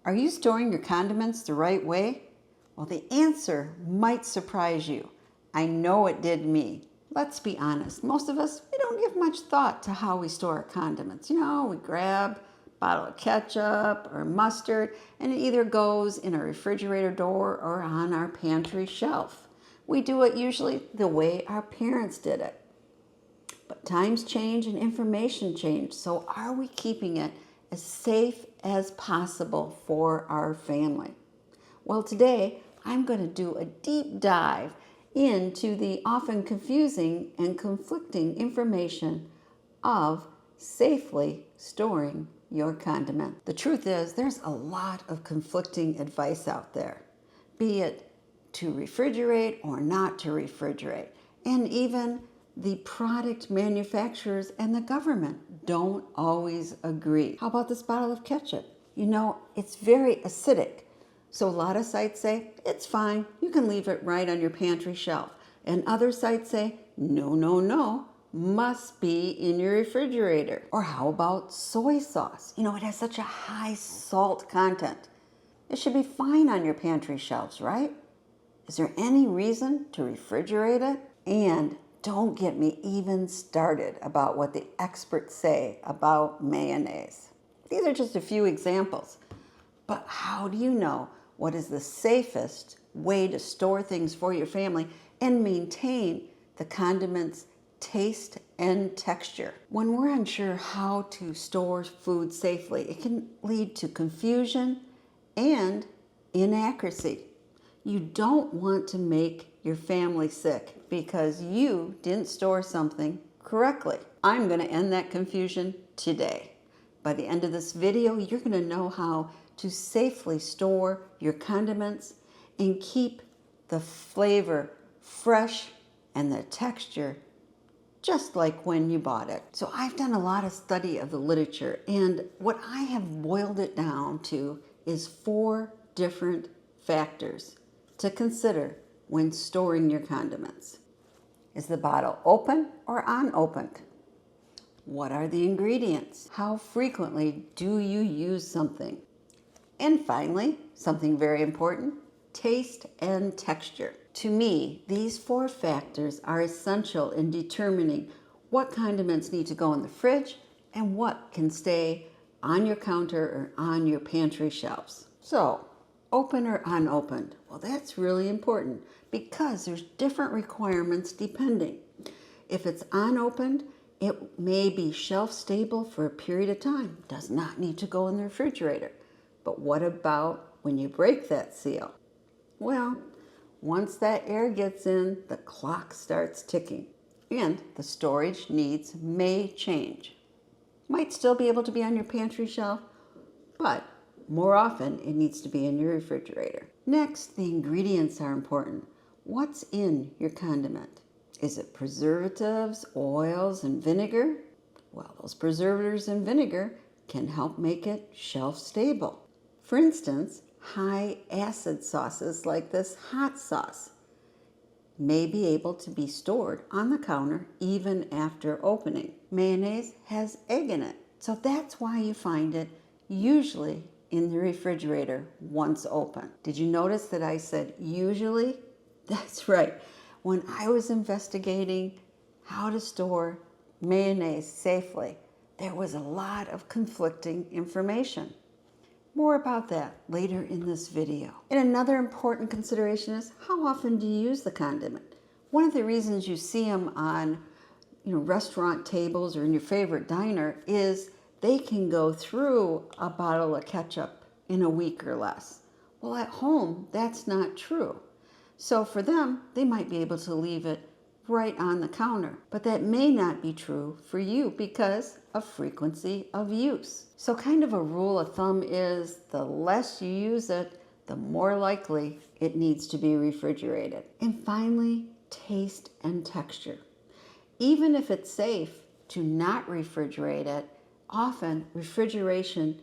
Are you storing your condiments the right way? Well, the answer might surprise you. I know it did me. Let's be honest. Most of us, we don't give much thought to how we store our condiments. We grab a bottle of ketchup or mustard, and it either goes in a refrigerator door or on our pantry shelf. We do it usually the way our parents did it. But times change and information change, so are we keeping it as safe as possible for our family? Well, today I'm going to do a deep dive into the often confusing and conflicting information of safely storing your condiment. The truth is, there's a lot of conflicting advice out there, be it to refrigerate or not to refrigerate, and even the product manufacturers and the government don't always agree. How about this bottle of ketchup? It's very acidic. So a lot of sites say, it's fine, you can leave it right on your pantry shelf. And other sites say, no, no, no, must be in your refrigerator. Or how about soy sauce? It has such a high salt content. It should be fine on your pantry shelves, right? Is there any reason to refrigerate it? And don't get me even started about what the experts say about mayonnaise. These are just a few examples. But how do you know what is the safest way to store things for your family and maintain the condiment's taste and texture? When we're unsure how to store food safely, it can lead to confusion and inaccuracy. You don't want to make your family sick because you didn't store something correctly. I'm going to end that confusion today. By the end of this video, you're going to know how to safely store your condiments and keep the flavor fresh and the texture just like when you bought it. So I've done a lot of study of the literature, and what I have boiled it down to is 4 different factors to consider when storing your condiments. Is the bottle open or unopened? What are the ingredients? How frequently do you use something? And finally, something very important, taste and texture. To me, these 4 factors are essential in determining what condiments need to go in the fridge and what can stay on your counter or on your pantry shelves. So, open or unopened? Well, that's really important because there's different requirements depending. If it's unopened, it may be shelf stable for a period of time. Does not need to go in the refrigerator. But what about when you break that seal? Well, once that air gets in, the clock starts ticking and the storage needs may change. Might still be able to be on your pantry shelf, but more often it needs to be in your refrigerator. Next, the ingredients are important. What's in your condiment? Is it preservatives, oils, and vinegar? Well, those preservatives and vinegar can help make it shelf stable. For instance, high acid sauces like this hot sauce may be able to be stored on the counter even after opening. Mayonnaise has egg in it, so that's why you find it usually in the refrigerator once open. Did you notice that I said usually? That's right. When I was investigating how to store mayonnaise safely, there was a lot of conflicting information. More about that later in this video. And another important consideration is how often do you use the condiment? One of the reasons you see them on restaurant tables or in your favorite diner is they can go through a bottle of ketchup in a week or less. Well, at home, that's not true. So for them, they might be able to leave it right on the counter. But that may not be true for you because of frequency of use. So kind of a rule of thumb is the less you use it, the more likely it needs to be refrigerated. And finally, taste and texture. Even if it's safe to not refrigerate it, often refrigeration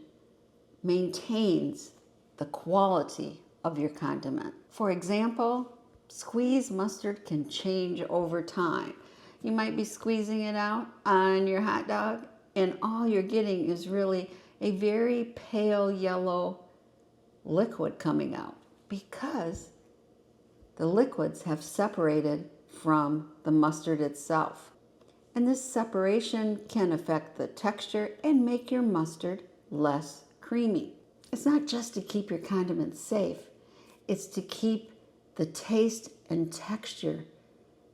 maintains the quality of your condiment. For example, squeezed mustard can change over time. You might be squeezing it out on your hot dog and all you're getting is really a very pale yellow liquid coming out because the liquids have separated from the mustard itself. And this separation can affect the texture and make your mustard less creamy. It's not just to keep your condiments safe, it's to keep the taste and texture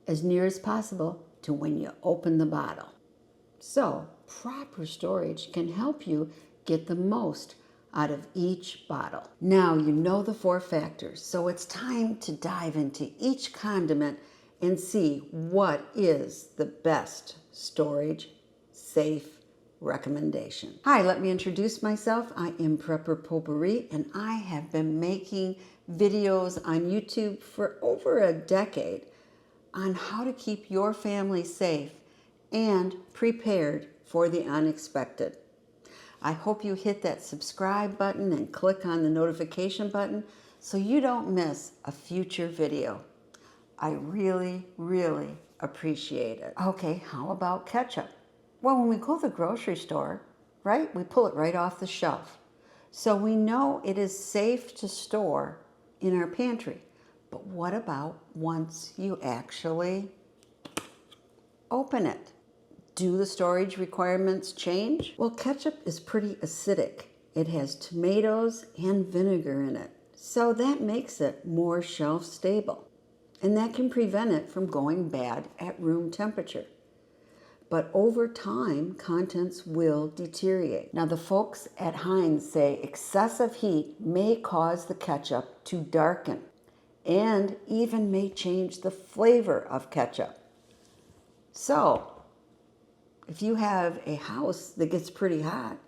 as near as possible to when you open the bottle. So, proper storage can help you get the most out of each bottle. Now you know the 4 factors, so it's time to dive into each condiment and see what is the best storage safe recommendation. Hi, let me introduce myself. I am Prepper Potpourri, and I have been making videos on YouTube for over a decade on how to keep your family safe and prepared for the unexpected. I hope you hit that subscribe button and click on the notification button so you don't miss a future video. I really, really appreciate it. Okay, how about ketchup? Well, when we go to the grocery store, right, we pull it right off the shelf. So we know it is safe to store in our pantry. But what about once you actually open it? Do the storage requirements change? Well, ketchup is pretty acidic. It has tomatoes and vinegar in it. So that makes it more shelf stable. And that can prevent it from going bad at room temperature. But over time, contents will deteriorate. Now, the folks at Heinz say excessive heat may cause the ketchup to darken and even may change the flavor of ketchup. So, if you have a house that gets pretty hot,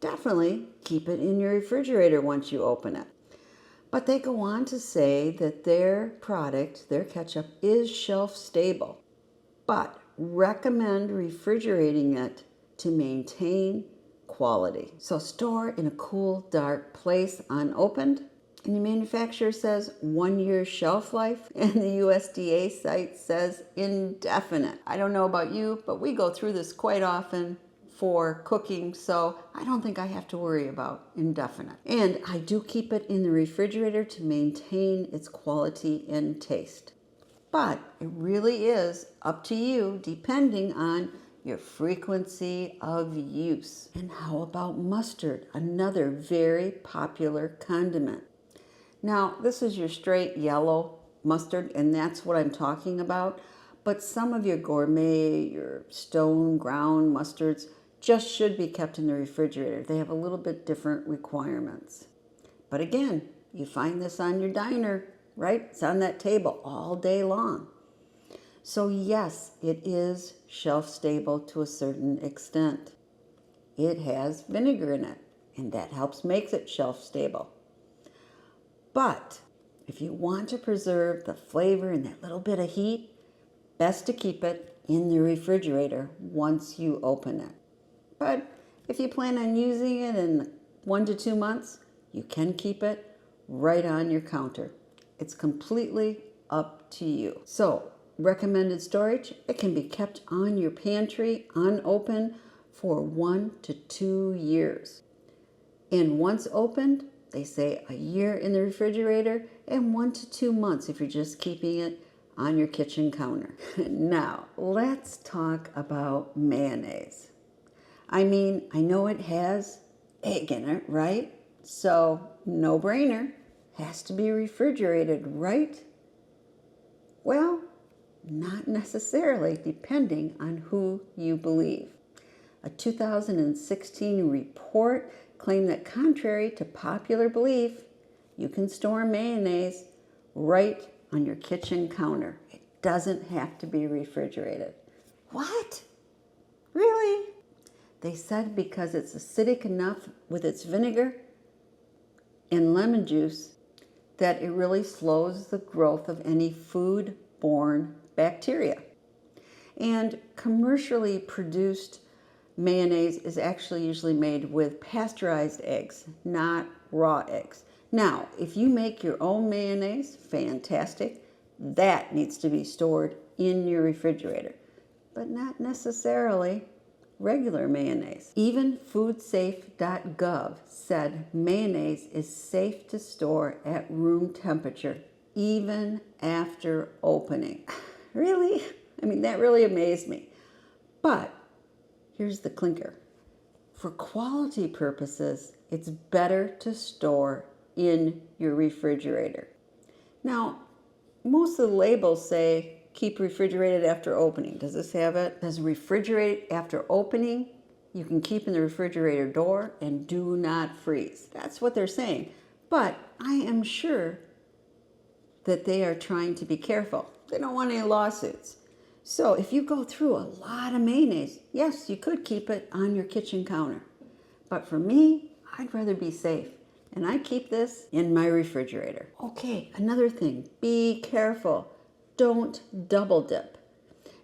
definitely keep it in your refrigerator once you open it. But they go on to say that their product, their ketchup, is shelf stable, but recommend refrigerating it to maintain quality. So store in a cool, dark place unopened. And the manufacturer says 1 year shelf life, and the USDA site says indefinite. I don't know about you, but we go through this quite often for cooking, so I don't think I have to worry about indefinite. And I do keep it in the refrigerator to maintain its quality and taste. But it really is up to you depending on your frequency of use. And how about mustard, another very popular condiment? Now, this is your straight yellow mustard, and that's what I'm talking about. But some of your gourmet, your stone ground mustards just should be kept in the refrigerator. They have a little bit different requirements. But again, you find this on your diner, right? It's on that table all day long. So yes, it is shelf stable to a certain extent. It has vinegar in it, and that helps make it shelf stable. But if you want to preserve the flavor and that little bit of heat, best to keep it in the refrigerator once you open it. But if you plan on using it in 1 to 2 months, you can keep it right on your counter. It's completely up to you. So, recommended storage, it can be kept on your pantry unopened for 1 to 2 years. And once opened, they say a year in the refrigerator and 1 to 2 months if you're just keeping it on your kitchen counter. Now, let's talk about mayonnaise. I mean, I know it has egg in it, right? So, no brainer, has to be refrigerated, right? Well, not necessarily, depending on who you believe. A 2016 report claimed that contrary to popular belief, you can store mayonnaise right on your kitchen counter. It doesn't have to be refrigerated. What? Really? They said because it's acidic enough with its vinegar and lemon juice that it really slows the growth of any food-borne bacteria. And commercially produced mayonnaise is actually usually made with pasteurized eggs, not raw eggs. Now, if you make your own mayonnaise, fantastic. That needs to be stored in your refrigerator, but not necessarily regular mayonnaise. Even foodsafe.gov said mayonnaise is safe to store at room temperature even after opening. Really? I mean, that really amazed me. But here's the clinker. For quality purposes, it's better to store in your refrigerator. Now, most of the labels say keep refrigerated after opening. Does this have it? It says refrigerate after opening. You can keep in the refrigerator door and do not freeze. That's what they're saying. But I am sure that they are trying to be careful. They don't want any lawsuits. So if you go through a lot of mayonnaise, yes, you could keep it on your kitchen counter. But for me, I'd rather be safe. And I keep this in my refrigerator. Okay, another thing, be careful. Don't double dip.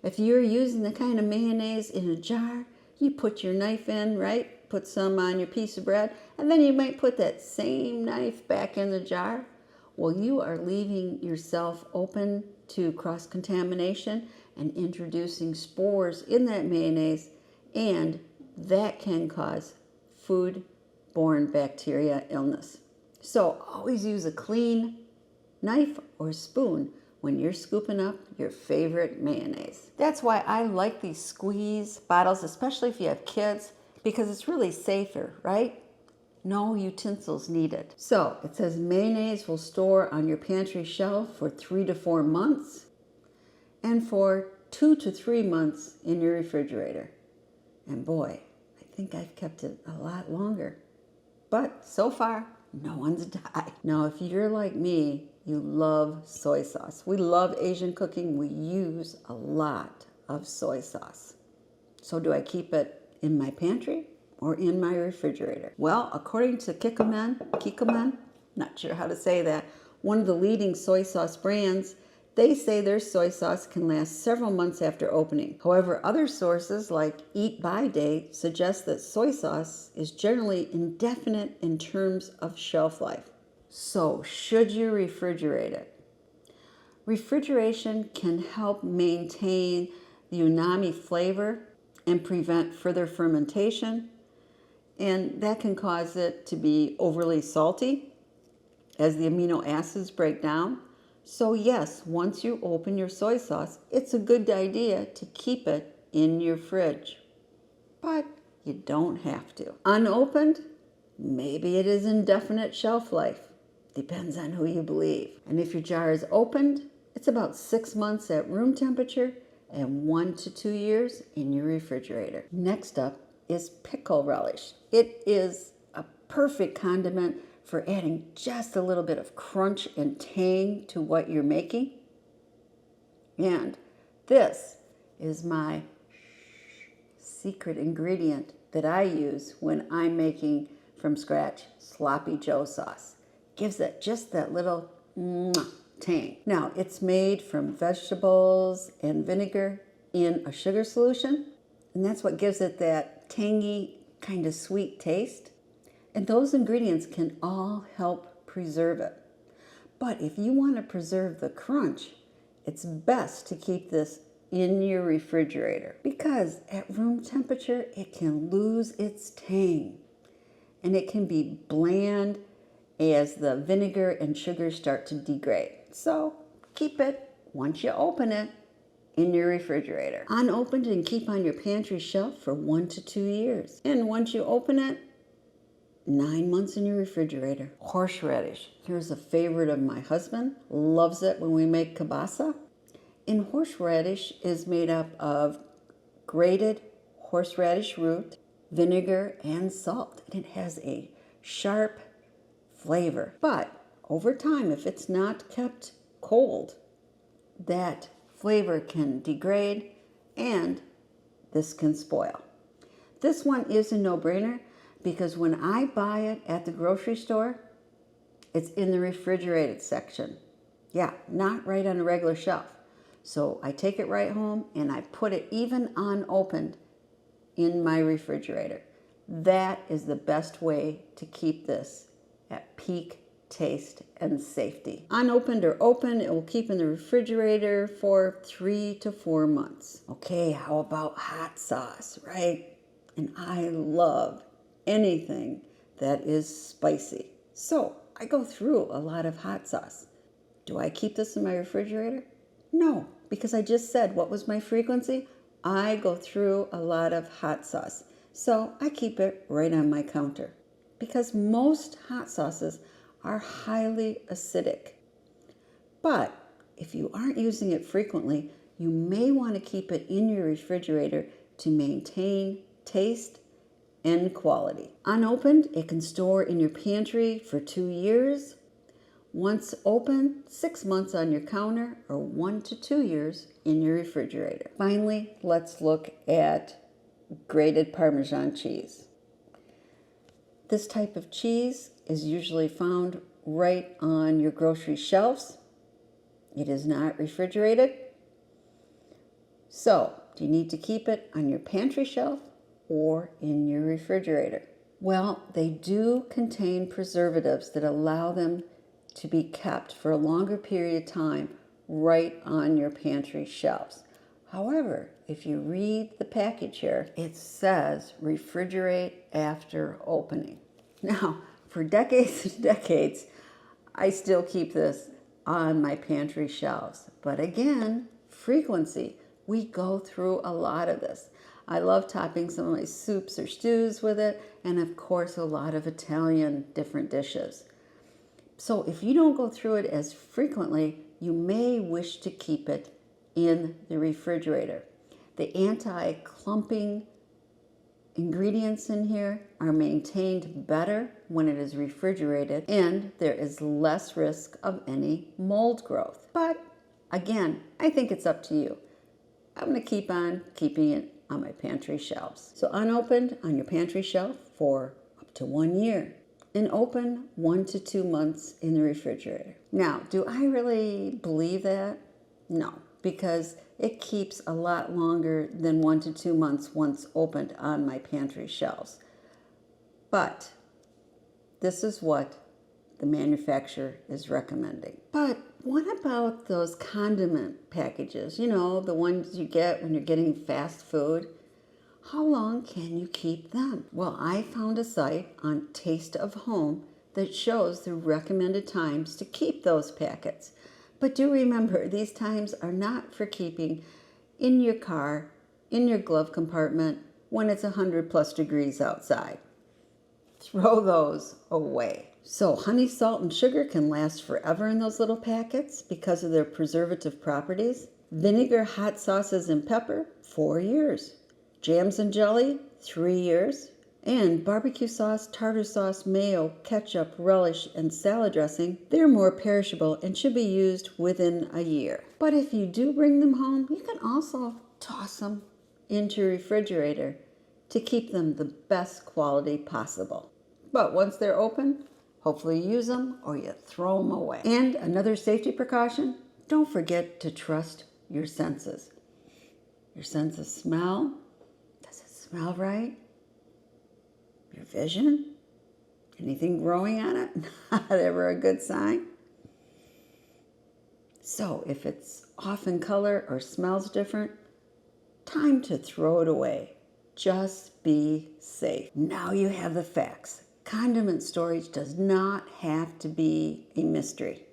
If you're using the kind of mayonnaise in a jar, you put your knife in, right? Put some on your piece of bread, and then you might put that same knife back in the jar. Well, you are leaving yourself open to cross-contamination and introducing spores in that mayonnaise, and that can cause food-borne bacteria illness. So always use a clean knife or spoon when you're scooping up your favorite mayonnaise. That's why I like these squeeze bottles, especially if you have kids, because it's really safer, right? No utensils needed. So it says mayonnaise will store on your pantry shelf for 3 to 4 months and for 2 to 3 months in your refrigerator. And boy, I think I've kept it a lot longer. But so far, no one's died. Now, if you're like me, you love soy sauce. We love Asian cooking. We use a lot of soy sauce. So do I keep it in my pantry or in my refrigerator? Well, according to Kikkoman, not sure how to say that, one of the leading soy sauce brands, they say their soy sauce can last several months after opening. However, other sources like Eat By Date suggest that soy sauce is generally indefinite in terms of shelf life. So, should you refrigerate it? Refrigeration can help maintain the umami flavor and prevent further fermentation, and that can cause it to be overly salty as the amino acids break down. So yes, once you open your soy sauce, it's a good idea to keep it in your fridge. But you don't have to. Unopened, maybe it is indefinite shelf life. Depends on who you believe. And if your jar is opened, it's about 6 months at room temperature and 1 to 2 years in your refrigerator. Next up is Pickle Relish. It is a perfect condiment for adding just a little bit of crunch and tang to what you're making. And this is my secret ingredient that I use when I'm making from scratch sloppy Joe sauce. Gives it just that little tang. Now, it's made from vegetables and vinegar in a sugar solution, and that's what gives it that tangy, kind of sweet taste. And those ingredients can all help preserve it. But if you want to preserve the crunch, it's best to keep this in your refrigerator because at room temperature, it can lose its tang and it can be bland as the vinegar and sugar start to degrade. So keep it, once you open it, in your refrigerator. Unopened and keep on your pantry shelf for 1 to 2 years. And once you open it, 9 months in your refrigerator. Horseradish. Here's a favorite of my husband. Loves it when we make kielbasa. And horseradish is made up of grated horseradish root, vinegar, and salt. And it has a sharp flavor. But over time, if it's not kept cold, that flavor can degrade and this can spoil. This one is a no-brainer because when I buy it at the grocery store, it's in the refrigerated section. Yeah, not right on a regular shelf. So I take it right home and I put it even unopened in my refrigerator. That is the best way to keep this at peak taste and safety. Unopened or open, it will keep in the refrigerator for 3 to 4 months. Okay, how about hot sauce, right? and I love anything that is spicy. So I go through a lot of hot sauce. Do I keep this in my refrigerator? No, because I just said what was my frequency? I go through a lot of hot sauce. So I keep it right on my counter because most hot sauces are highly acidic. But if you aren't using it frequently, you may want to keep it in your refrigerator to maintain taste and quality. Unopened, it can store in your pantry for 2 years. Once open, 6 months on your counter, or 1 to 2 years in your refrigerator. Finally, let's look at grated Parmesan cheese. This type of cheese is usually found right on your grocery shelves. It is not refrigerated. So, do you need to keep it on your pantry shelf or in your refrigerator? Well, they do contain preservatives that allow them to be kept for a longer period of time right on your pantry shelves. However, if you read the package here, it says refrigerate after opening. Now, for decades and decades, I still keep this on my pantry shelves. But again, frequency. We go through a lot of this. I love topping some of my soups or stews with it, and of course a lot of Italian different dishes. So if you don't go through it as frequently, you may wish to keep it in the refrigerator. The anti-clumping ingredients in here are maintained better when it is refrigerated, and there is less risk of any mold growth. But again, I think it's up to you. I'm going to keep on keeping it on my pantry shelves. So unopened on your pantry shelf for up to 1 year, and open 1 to 2 months in the refrigerator. Now, do I really believe that? No, because it keeps a lot longer than 1 to 2 months once opened on my pantry shelves. But this is what the manufacturer is recommending. But what about those condiment packages? You know, the ones you get when you're getting fast food. How long can you keep them? Well, I found a site on Taste of Home that shows the recommended times to keep those packets. But do remember, these times are not for keeping in your car, in your glove compartment, when it's 100+ degrees outside. Throw those away. So honey, salt, and sugar can last forever in those little packets because of their preservative properties. Vinegar, hot sauces, and pepper, 4 years. Jams and jelly, 3 years. And barbecue sauce, tartar sauce, mayo, ketchup, relish, and salad dressing, they're more perishable and should be used within a year. But if you do bring them home, you can also toss them into your refrigerator to keep them the best quality possible. But once they're open, hopefully you use them or you throw them away. And another safety precaution, don't forget to trust your senses. Your sense of smell, does it smell right? Your vision, anything growing on it, not ever a good sign. So if it's off in color or smells different, time to throw it away. Just be safe. Now you have the facts. Condiment storage does not have to be a mystery.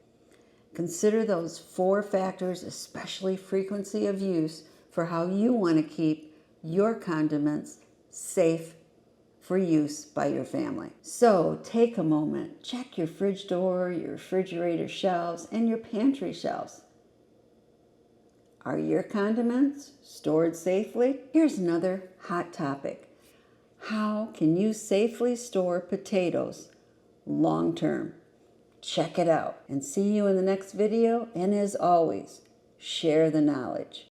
Consider those 4 factors, especially frequency of use, for how you want to keep your condiments safe for use by your family. So take a moment, check your fridge door, your refrigerator shelves, and your pantry shelves. Are your condiments stored safely? Here's another hot topic. How can you safely store potatoes long term? Check it out and see you in the next video. And as always, share the knowledge.